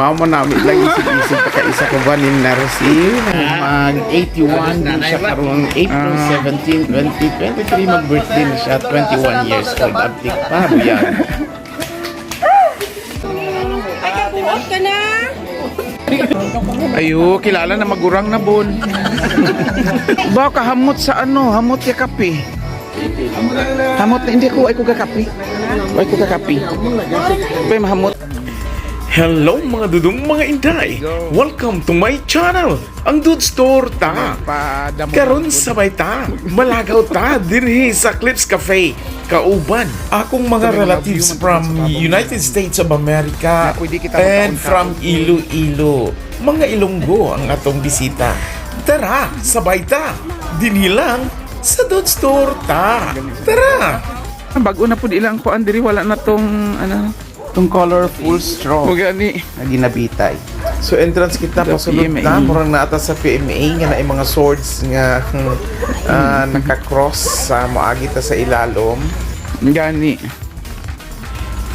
Pamo namin lang isip-isip pa isa ko ba ni Narsil mag-81 din siya karong April 17, 2023 mag-birthday na siya 21 years old. Abdik pa yan. Ay, kapuot ka na! Ayo, kilala na magurang na bon. Ba kahamot sa ano, hamot ya kape. Hamot na hindi ko ay ko kakape. Ay ko kakape. Pay mahamot. Hello mga dudong mga inday. Welcome to my channel. Ang Dude Store ta. Karon sabay ta. Malagaw ta dinhi sa Clips Cafe. Kauban akong mga relatives from United States of America and from Iloilo. Mga Ilonggo ang atong bisita. Tara, sabay ta. Dinhi lang sa Dude Store ta. Tara. Bago na pud ilang kuan diri wala na tong ano tong colorful straw. Gani ginabitay. So entrance kita pasulod na murang naata sa PMA nga na mga swords nga naka-cross sa moagi ta sa ilalom. Gani.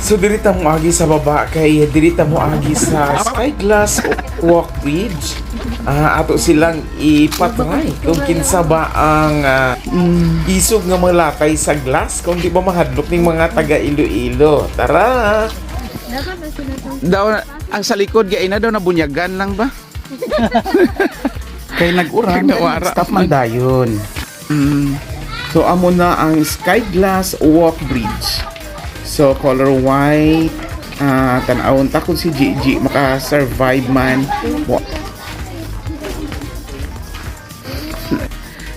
So dirita mo agi sa baba kay dirita mo agi sa Skyglass Walk Bridge. Ato silang ipatry kung kinsa ba ang isog nga malatay sa glass kung di ba mahadlok ning mga taga Iloilo. Tara! Daw ang sa likod gay na daw nabunyagan lang ba? Kay nag-urang stop man dayon. So amo na ang Skyglass Walk Bridge. So color white, tan-awon ta kung si Gigi maka-survive man.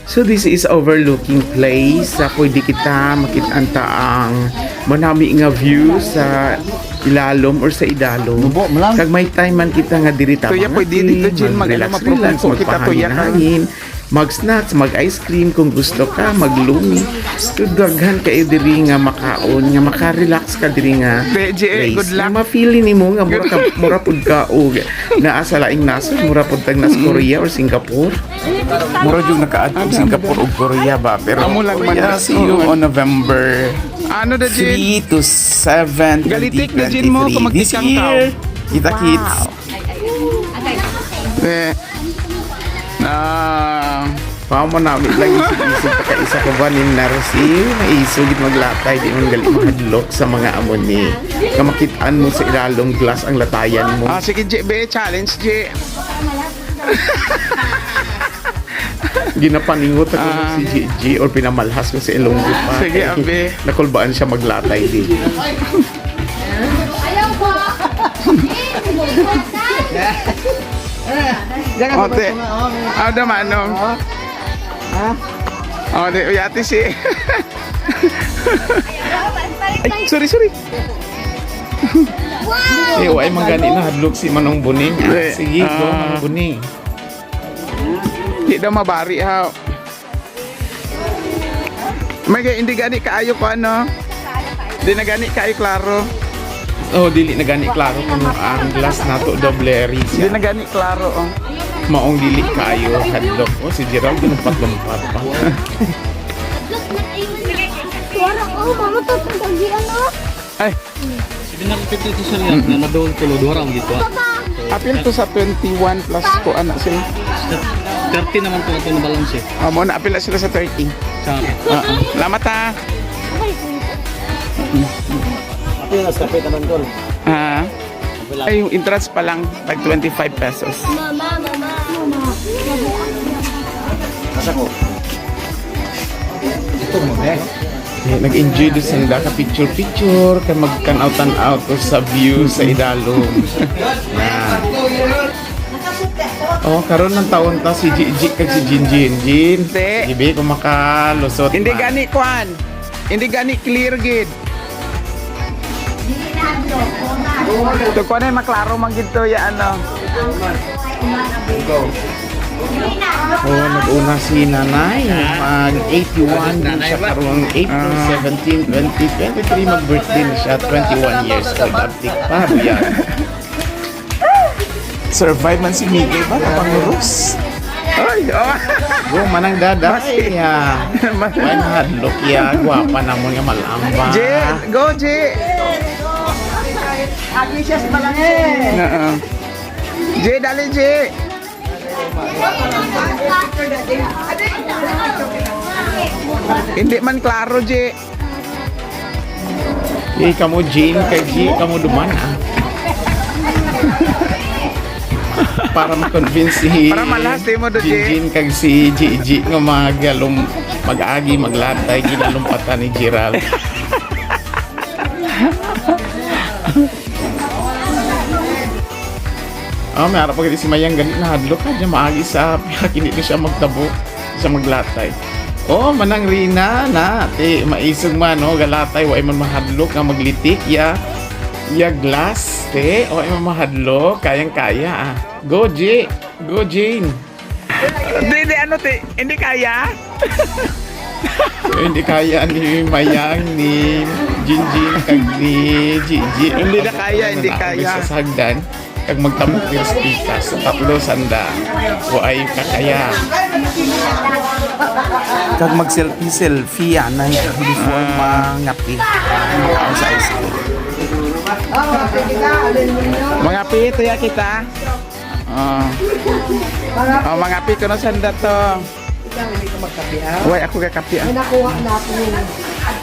So this is overlooking place sa pwede kita makitanta ang manami nga view sa ilalom or sa idalom. Kag may time man kita nga diri ta. Tuya pwede dito Jin mag-relax ko kita tuya kanin. Mag-snacks, mag-ice cream kung gusto ka, maglumi. So daghan kayo diri nga makaon, nga maka-relax ka diri nga place. Good luck. Ma-feeling nimo nga mura pud ka og naa sa laing nasod, mura pud tag nas Korea or Singapore. Mura jud nakaadto Singapore ug Korea ba, pero amo lang man see you on November ano da Jin 3 to 7 galitik na Jin mo kung magtikang tao kita kids pamo namin lang isip-isip pa ka isa ko ba ni Narsil na isugit maglatay di man gali mahadlok sa mga amon ni kamakitaan mo sa ilalong glass ang latayan mo. Sige J, be challenge J. Ginapaningot ako si Gigi or pinamalhas ko si Ilonggo pa. Sige, abe. Nakulbaan siya maglatay din. Ayaw po! Ote. Ada manong. Oh, de uyati si. Ay, sorry. Wow! Ay magani na hadlok si Manong Buning. Sige, go Manong Buning. Di daw mabari ha. May hindi gani kaayo ko ano. Di na gani kaayo klaro. Oh, dili na gani klaro kuno ang glass nato doble ris. Di na gani klaro oh. Maong dili kaayo hadlok. Oh, si Gerald lumpat-lumpat pa. Suara ko, mama to pagkagian no. Ay. Sige na kapit ito sa riyan na nadawal tulo dorang gitu. Apil to sa 21 plus ko anak sila. 30 naman po ito na balance eh. Mo na apil sila sa 30. Salamat ha. Apil na sa kapit naman tol. Ay yung entrance pa lang tag 25 pesos. Mama. Asa ko? Ito mo ba? Nag-enjoy doon sa nila ka picture ka mag-out sa view sa idalom. Oh, karon ng taon ta si Gigi kag si Jinjin. Ibi ko makalusot. Hindi gani kwan. Hindi gani clear gid. To ko na maklaro man gid to ya ano. Oh, nag-una si Nanay mag-81 din siya karong April 17, 2023 mag-birthday na siya 21 years old. Abdik pa yan. Survive man si Miguel ba? Pangurus. Ay, oh. Go, manang daday. Wan hadlok ya. Guwapa namon nga malamba. J, go J. Abi siya sa balangin. J, dali J. Hindi man klaro J. Kamu Jin, kay G, kamu duman ah. Para ma-convince si Para malas, di mo do, G. Jin kag si G nga mag-agi, maglatay, ginalumpatan ni Gerald. May harap pag si Mayang ganit na hadlok ka dyan maagi sa hindi na siya magtabo, siya maglatay. Manang Rina na, maisog man, galatay, wa man mahadlok nga maglitik, ya glass, wa man mahadlok, kayang-kaya ah. Go, G! Go, Jane! Hindi ano hindi kaya? Hindi kaya ni Mayang, ni Jinjin, kag ni Gigi. Hindi na kaya, hindi kaya. Sa sagdan, kag magtamok ni Spika sa 300, o ay kakaya. Kag mag-selfie yan na before mangapi. Ang sa ice cream. Mangapi, tuya kita. Mangapi ko na sanda to. Why ako kakapi ah? Nakuha na ako yun.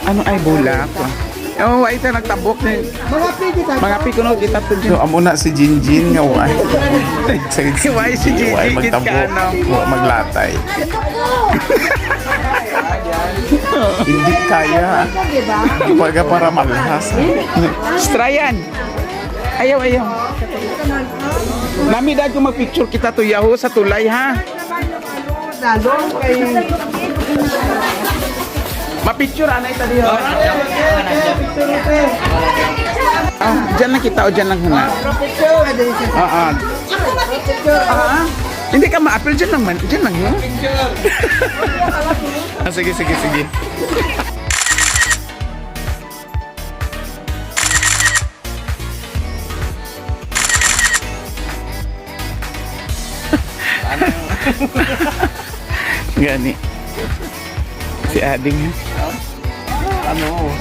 Ano ay bulak? Why ito nagtabok ni. Mangapi ko na kita to dyan. So, amo na si Jinjin nga why. Why si Gigi Why kit magtabo, ka ano? wa maglatay. Hindi kaya. Kumbaga para malahas. Strayan. Ayaw. Nami dahil kung mag-picture kita to Yahoo sa tulay ha. Ma-picture anay tadi ho. Diyan lang kita o diyan lang huna. Hindi ka ma-appeal diyan lang man. Diyan lang ho. Sige. Gani. Si Ading.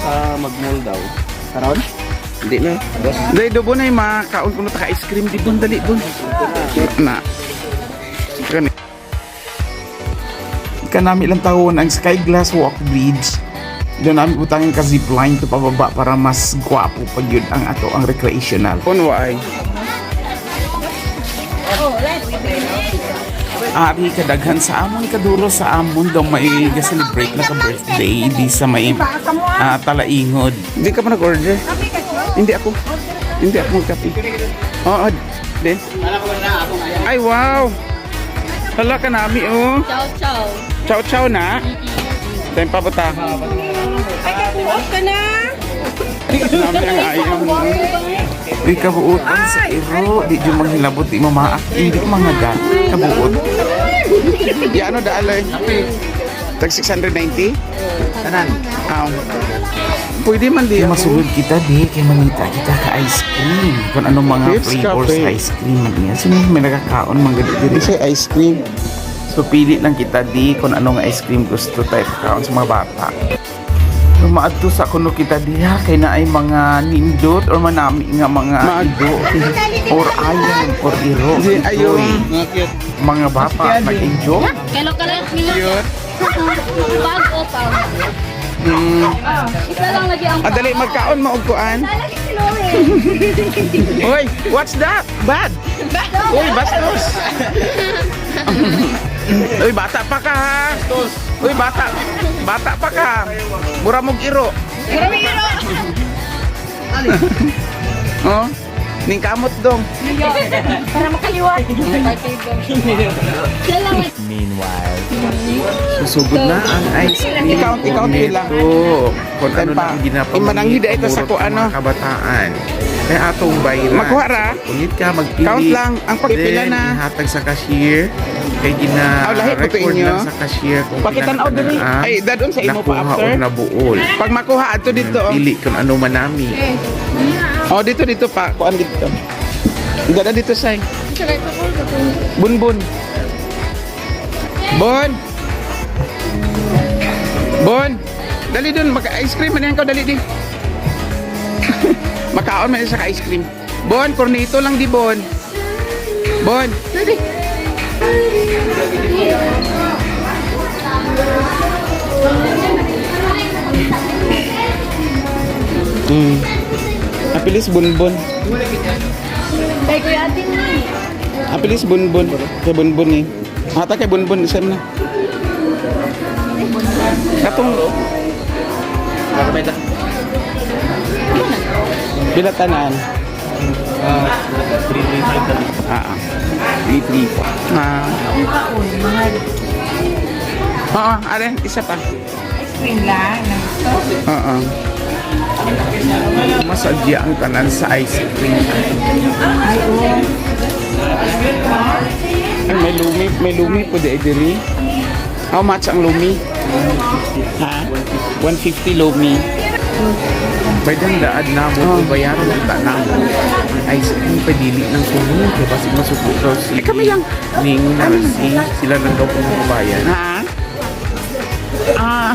Sa mag-mall daw. Karon? Hindi na. Boss. Dahil doon na yung makaon ko na taka-ice cream. Di bun, dali bun. Na. Gani. Kanami ilang taon ang Sky Glass Walk Bridge. Doon namin utangin ka zipline to pababa para mas gwapo pag yun ang ato ang recreational. Kung waay. Ari kadaghan sa amon kaduro sa amon daw may ga-celebrate na ka birthday di sa may talaingod. Hindi ka pa nag-order? Hindi ako magkape. Oo, din. Ay wow. Hala ka nami oh. Chow na. Tayo pabuta. Ay, kabuot ka na. Nami ang ayaw mo. Di kabuutan sa iro, di dyan manghilabot, di mamaak, hindi ko mangaga, kabuot. Di ano daalay? Tag 690? Tanan? Pwede man di ako. Masulod kita di, kay manita kita ka ice cream. Kung anong mga Chips flavors cafe. ice cream man niya. Sino may nakakaon mga Di siya ice cream. So pili lang kita di kung anong ice cream gusto tayo kakaon sa mga bata. Maadto sa kuno kita diha kay na ay mga nindot or manami nga mga ido or ayan or iro. Di ayaw. Mga bata mag-enjoy. Kailan ka lang Cute. bag o pa. Isa lang lagi ang Dali, magkaon maugkuan. Uy, what's that? Bad. Uy, bastos. Uy, bata pa ka ha. Uy, bata pa ka. Mura mong iro. Oh, ning kamot dong. para makaliwat. Isa lang. Susugod na ang ice cream. Ikaw pila. Ito. Kung ano Pa. na ginapamili. Imananghida ito sa ko ano. Mga kabataan. Kaya atong bayran. Magkuha ra. Ulit ka, magpili. Count lang. Ang pagpila Then, na. ihatag sa cashier. Kaya Lahi po record inyo. lang sa cashier. Kung Pakitanaw pila diri. na Ay, dadon sa imo pa nakuha after. o nabuol. Pag makuha ato dito. Oh. Pili kung ano manami. Oh, dito pa. Kuan dito. Ganda dito say. Bun. Bon. Dali dun, mag-ice cream man yan ka, dali di. Makaon man sa ka-ice cream. Bon, cornito lang di Bon. Bon, ready. Apilis Bunbun. Kay Kuya Atin na. Apilis Bunbun. Kay Bunbun eh. Ata kay Bunbun, isam na. Katong Bilatanan. 335 Ah. 334. Ah. Ang kaon, mahal. Oo, are, isa pa. Ice cream lang. Oo. Masadya ang tanan sa ice cream. Ay, may lumi po di diri. How much ang lumi? Ha? 150 lumi. Pwedeng daad na mo, bayaran kita na mo. Ice cream, padili ng kulo. Kaya kasi masuko daw si... kami lang. Ning Narsi, sila lang daw kung mabayan. Ha? Ah.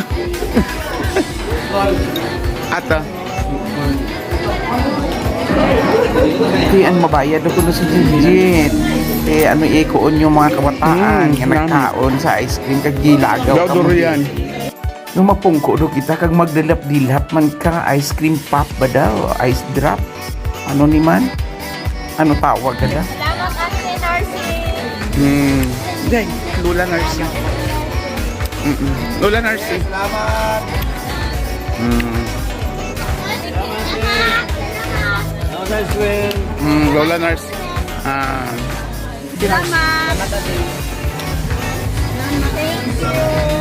Ata. Hindi ang mabayad ako na si Jinjit. Eh, ano ikoon yung mga kabataan nga nagkaon sa ice cream kag gilagaw. Daw durian. Nung mapungko do kita kag magdilap-dilap man ka ice cream pop ba daw? Ice drop? Ano ni man? Ano tawag ka da? Salamat Ate Narcy. Day, Lola Narcy. Lola Narcy. Salamat. Lola Narcy. Ah. Salamat.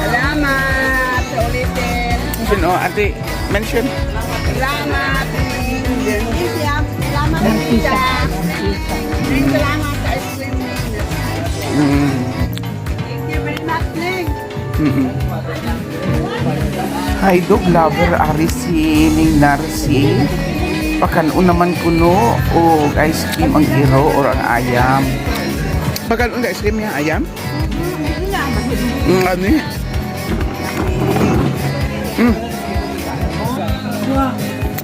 Salamat. Sa ulitin. Sino, ate, mention. Salamat. Salamat. Salamat sa ice cream. Thank you very much, Ning. Hi, dog lover, ari si Ning Narcy. Pakanon naman kuno o ice cream ang iro or ang ayam. Pakanon ice cream yung ayam? Ano eh?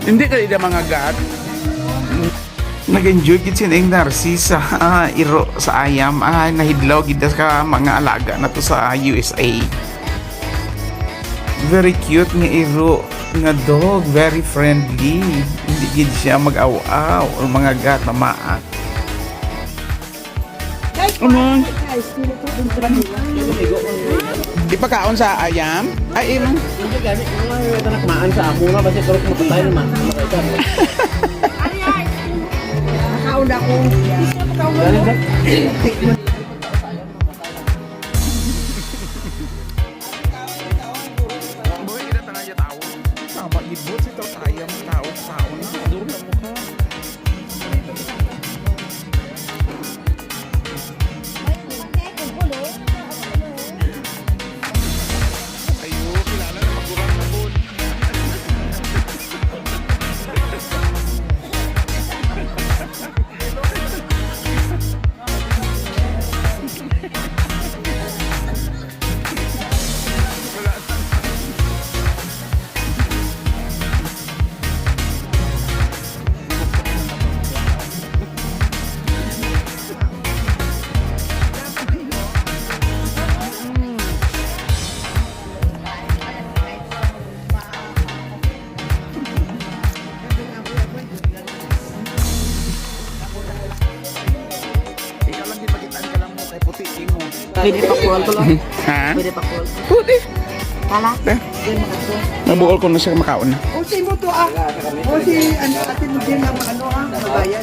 Hindi ka rin mga gat. Nag-enjoy gid si Ning Narcy sa iro sa ayam. Nahidlaw gid ka mga alaga na to sa USA. Very cute nga iro nga dog, very friendly. Hindi gid siya mag-aw-aw o mga gat na maat. Ano? Di pa kaon sa ayam? Ay, ino. Hindi gani, mga tanakmaan sa ako nga, basta karot mapatay naman. Nakaon ako. Boy, kita tanah aja tahu. Sama ibu sih terus ayam tahu na. Aduh, na mukha. Ayo, kilala na magurang na bun. Ikaw lang gipagitan ka lang mo kay puti mo. Pwede pa kuwan ko lang. Ha? Pwede pa kuwan. Puti. Kala? Eh, nabuol ko na siya makaon na. O si mo to O si ate mo din ang mabayad.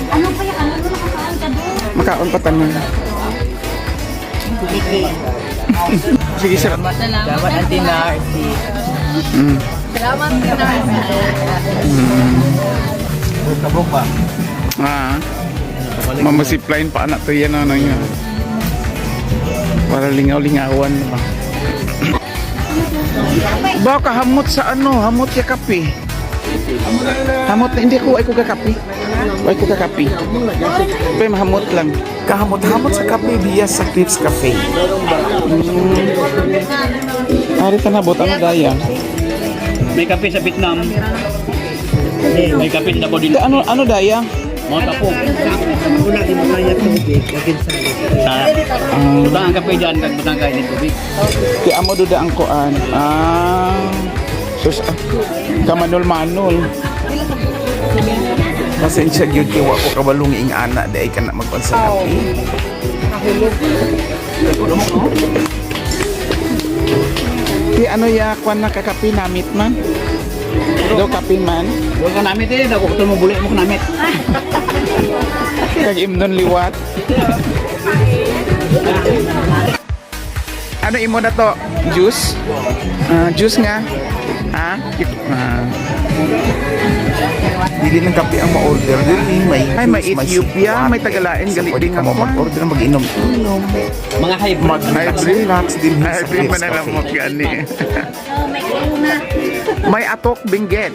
Ano pa yan? Ano na nakakaan ka doon? Makaon pa tanan. Sige, sir. Salamat Auntie Narcy. Salamat Ate Narcy. Kabog ba? Mamasiplain pa anak to yan ano yun. Para lingaw-lingawan ba. Ba kahamot sa ano, hamot ya kape. Hamot na, hindi ko ay ko kakape. Ay ko kakape. Pero mahamot lang. Kahamot-hamot sa kape diya sa Clips Cafe. Ari ka na bot ano daya? May kape sa Vietnam. May kapit na po din. Ano daya? Mga kapo. Una di makaya tubig, lagin sa Butang ang kape dyan, kag butang kain ng tubig. Kaya amo duda ang kuan. Sus, kamanol-manol. Pasensya gyud kay wa ko kabalong ing ana dai ka na magkuan sa kape. Di ano ya kuan na kakape namit man? Do kape man. Huwag ka namit eh, dako ko mo buli mo ka namit. Kag imnon liwat. Ano imo na to? Juice? Juice nga. Ha? Dili ng kape ang ma-order dili may Ay, may Ethiopia, may Tagalain, galit din ka mo ako. mag-order mag-inom. Mga hybrid. Relax din Ay, sa di ice man alam mo cafe. gani. May corona. May atok binggit.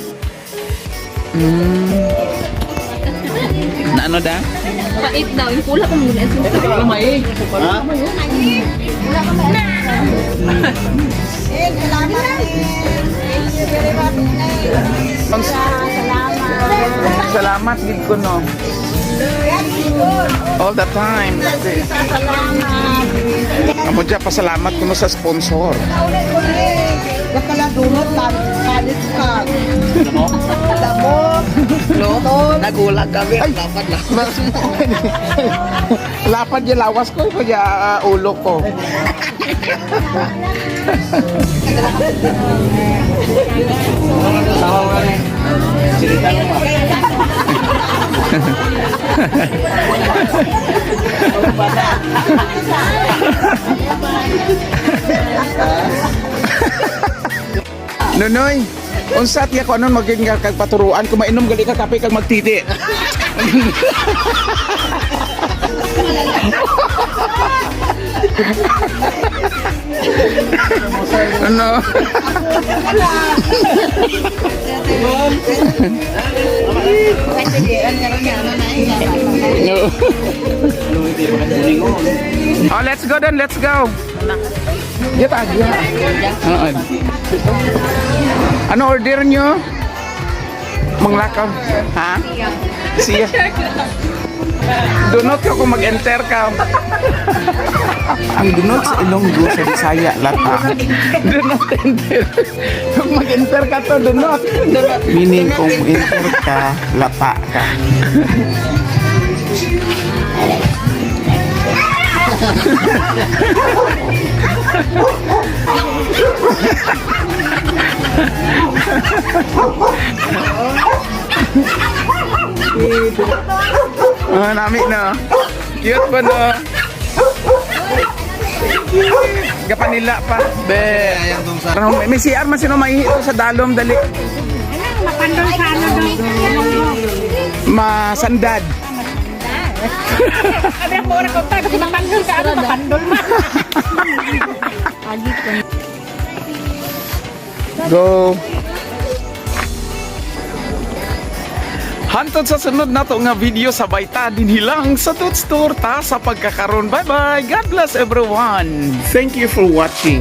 Na ano da? Pait daw. Yung pula ko muna. Wala may. Ha? Wala ka ba? Salamat gid ko no. All the time. Amo dya pasalamat ko no sa sponsor. Bakala dunot palit ka. Lamok. Loton. Nagulag kami. Dapat lang. Lapad yung lawas ko, kaya ulo ko. Nunoy, unsat ya ko anon maging kag paturuan kung mainom gali ka kape kag magtiti. Ano? No. Oh, let's go then, let's go. Dia tak ada. Ano order nyo? Manglakaw. Ha? Siya. Dunot ka kung mag-enter ka. Ang dunot sa Ilonggo sa Bisaya lata. Dunot enter. Kung mag-enter ka to, dunot. Meaning kung enter ka, lata ka. Nami na. Cute pa no. Gapanila pa. Be. May CR man sino maihito sa dalom dali. Mapandol sa ano daw. Masandad. Sabi ako na kung tayo kasi mapandol ka. Ano mapandol ma? Go. Hantod sa sunod na to nga video sabay ta dinhilang sa Toots Tour ta sa pagkakaroon. Bye bye. God bless everyone. Thank you for watching.